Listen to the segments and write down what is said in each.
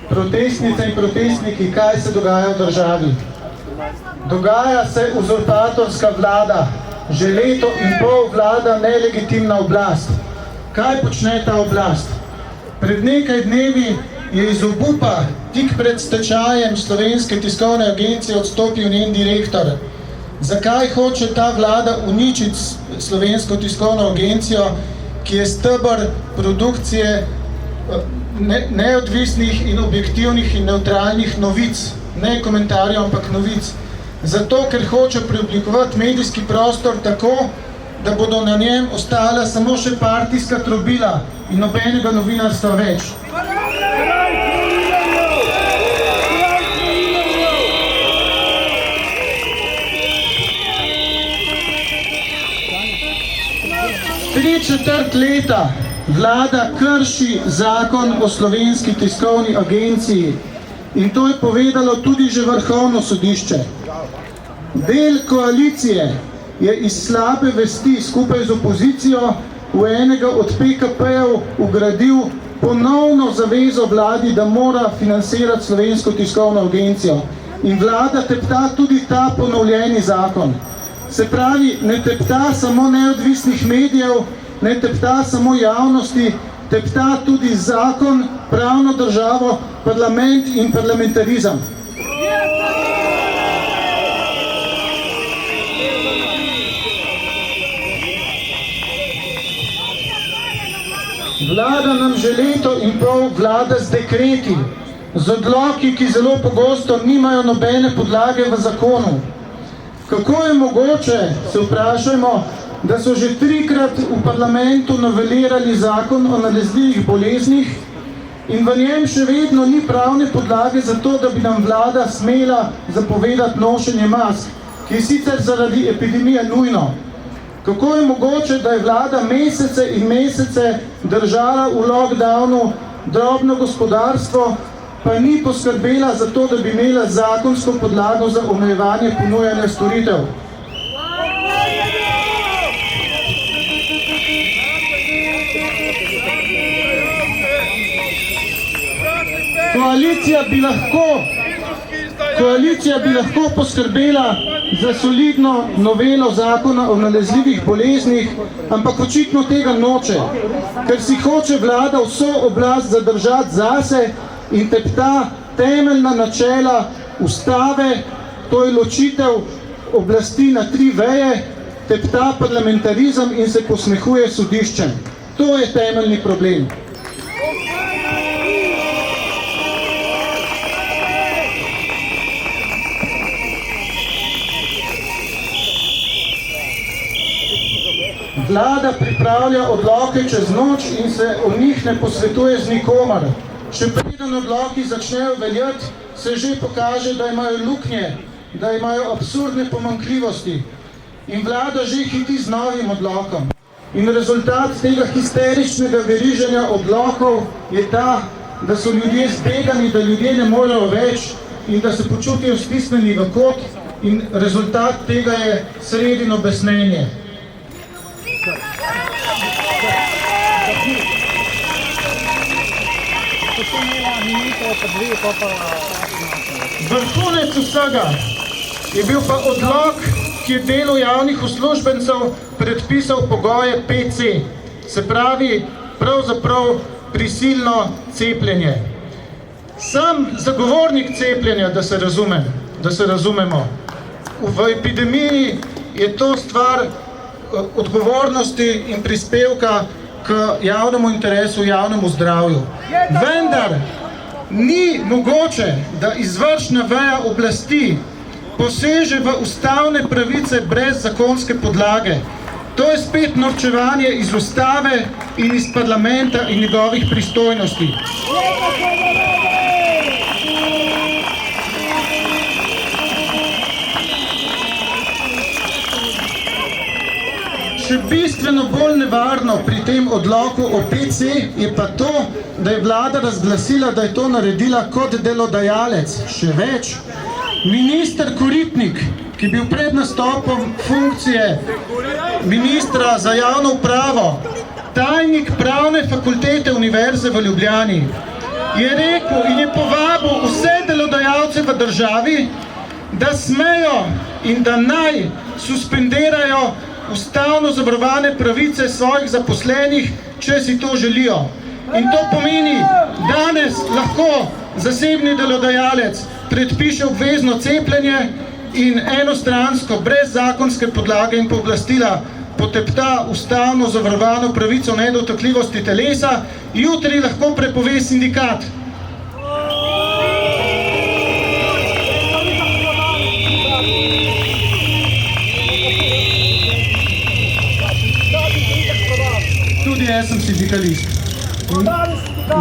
protestnice in protestniki, kaj se dogaja v državi. Dogaja se uzurpatorska vlada. Že leto in pol vlada nelegitimna oblast. Kaj počne ta oblast? Pred nekaj dnevi je iz obupa tik pred stečajem Slovenske tiskovne agencije odstopil njen direktor. Zakaj hoče ta vlada uničiti Slovensko tiskovno agencijo, ki je steber produkcije neodvisnih in objektivnih in neutralnih novic, ne komentarjev, ampak novic. Zato, ker hoče preoblikovati medijski prostor tako, da bodo na njem ostala samo še partijska trobila in nobenega novinarstva več. Tri četrt leta vlada krši zakon o Slovenski tiskovni agenciji in to je povedalo tudi že Vrhovno sodišče. Del koalicije je iz slabe vesti skupaj z opozicijo v enega od PKP-jev ugradil ponovno zavezo vladi, da mora financirati Slovensko tiskovno agencijo. In vlada tepta tudi ta ponovljeni zakon. Se pravi, ne tepta samo neodvisnih medijev, ne tepta samo javnosti, tepta tudi zakon, pravno državo, parlament in parlamentarizem. Vlada nam že leto in pol vlada z dekreti, z odloki, ki zelo pogosto nimajo nobene podlage v zakonu. Kako je mogoče, se vprašajmo, da so že trikrat v parlamentu novelirali zakon o nalezljivih boleznih in v njem še vedno ni pravne podlage za to, da bi nam vlada smela zapovedati nošenje mask, ki je sicer zaradi epidemije nujno. Kako je mogoče, da je vlada mesece in mesece držala v lockdownu drobno gospodarstvo, pa ni poskrbela za to, da bi imela zakonsko podlago za omejevanje ponujanja storitev? Koalicija bi lahko poskrbela za solidno novelo zakona o nalezljivih boleznih, ampak očitno tega noče, ker si hoče vlada vso oblast zadržati zase in tepta temeljna načela ustave, to je ločitev oblasti na 3 veje, tepta parlamentarizem in se posmehuje sodiščem. To je temeljni problem. Vlada pripravlja odloke čez noč in se o njih ne posvetuje z nikomer. Še preden odloki začnejo veljati, se že pokaže, da imajo luknje, da imajo absurdne pomanjkljivosti. In vlada že hiti z novim odlokom. In rezultat tega histeričnega veriženja odlokov je ta, da so ljudje zbegani, da ljudje ne morejo več in da se počutijo stisnjeni v kot, in rezultat tega je sredino besnenje. Vrhunec vsega je bil pa odlok, ki je delu javnih uslužbencev predpisal pogoje PC, se pravi pravzaprav prisilno cepljenje. Sam zagovornik cepljenja, da se razumemo, v epidemiji je to stvar odgovornosti in prispevka k javnemu interesu, javnemu zdravju. Vendar ni mogoče, da izvršna veja oblasti poseže v ustavne pravice brez zakonske podlage. To je spet norčevanje iz ustave in iz parlamenta in njegovih pristojnosti. Še bistveno bolj nevarno pri tem odloku o PC je pa to, da je vlada razglasila, da je to naredila kot delodajalec. Še več, minister Koritnik, ki je bil pred nastopom funkcije ministra za javno upravo, tajnik pravne fakultete Univerze v Ljubljani, je rekel in je povabil vse delodajalce v državi, da smejo in da naj suspendirajo ustavno zavarovane pravice svojih zaposlenih, če si to želijo. In to pomeni, danes lahko zasebni delodajalec predpiše obvezno cepljenje in enostransko, brez zakonske podlage in pooblastila potepta ustavno zavarovano pravico nedotakljivosti telesa, jutri lahko prepove sindikat. Tudi jaz sem sindikalist.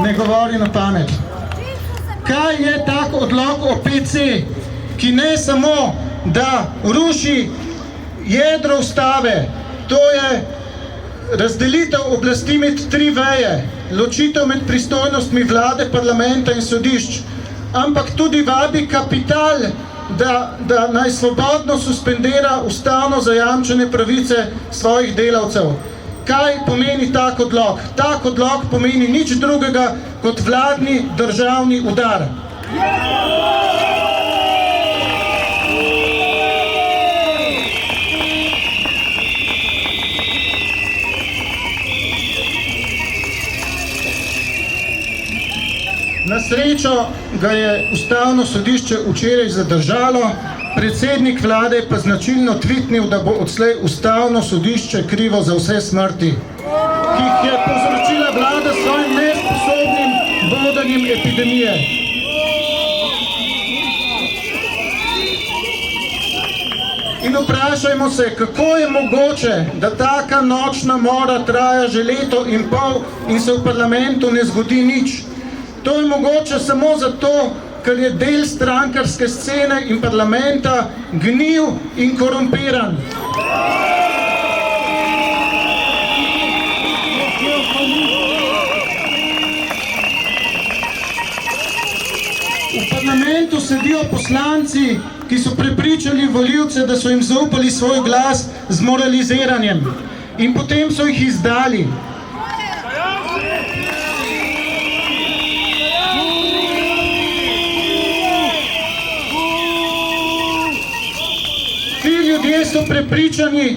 Ne govori na pamet. Kaj je tak odlok o PC, ki ne samo, da ruši jedro ustave, to je razdelitev oblasti med 3 veje, ločitev med pristojnostmi vlade, parlamenta in sodišč, ampak tudi vabi kapital, da naj svobodno suspendira ustavno zajamčene pravice svojih delavcev. Kaj pomeni tak odlok? Tak odlok pomeni nič drugega kot vladni državni udar. Na srečo ga je ustavno sodišče včeraj zadržalo, predsednik vlade pa značilno tvitnil, da bo odslej ustavno sodišče krivo za vse smrti, ki jih je povzročila vlada s svojim nesposobnim vodenjem epidemije. In vprašajmo se, kako je mogoče, da taka nočna mora traja že leto in pol in se v parlamentu ne zgodi nič. To je mogoče samo zato, ker je del strankarske scene in parlamenta gnil in korumpiran. V parlamentu sedijo poslanci, ki so prepričali volivce, da so jim zaupali svoj glas z moraliziranjem. In potem so jih izdali. Ljudje so prepričani,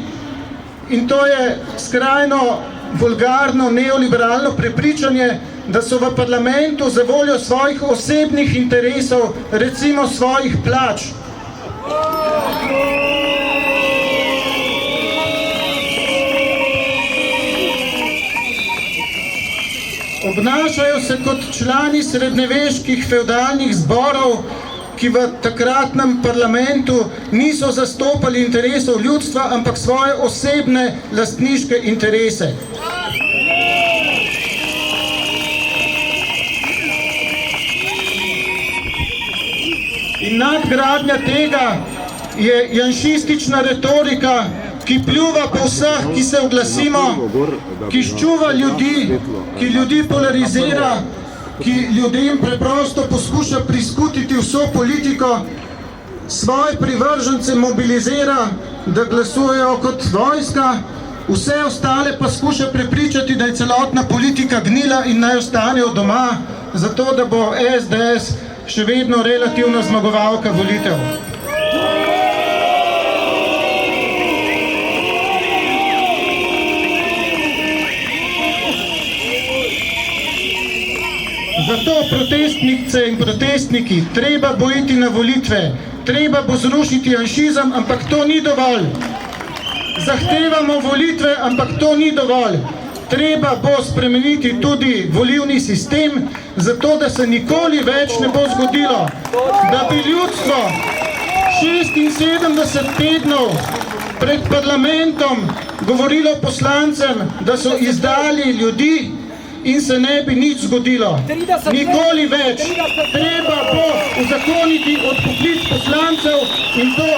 in to je skrajno vulgarno, neoliberalno prepričanje, da so v parlamentu za voljo svojih osebnih interesov, recimo svojih plač. Obnašajo se kot člani srednjeveških fevdalnih zborov, ki v takratnem parlamentu niso zastopali interesov ljudstva, ampak svoje osebne lastniške interese. In nadgradnja tega je janšistična retorika, ki pljuva po vseh, ki se oglasimo, ki ščuva ljudi, ki ljudi polarizira, ki ljudem preprosto poskuša priskutiti vso politiko, svoje privržence mobilizira, da glasujejo kot vojska, vse ostale pa skuša prepričati, da je celotna politika gnila in naj ostanejo doma, zato da bo SDS še vedno relativno zmagovalka volitev. Zato protestnice in protestniki, treba bo iti na volitve, treba bo zrušiti janšizem, ampak to ni dovolj. Zahtevamo volitve, ampak to ni dovolj. Treba bo spremeniti tudi volilni sistem, zato da se nikoli več ne bo zgodilo, da bi ljudstvo 76 tednov pred parlamentom govorilo poslancem, da so izdali ljudi, in se ne bi nič zgodilo. Nikoli več. Treba bo uzakoniti odpoklic poslancev in to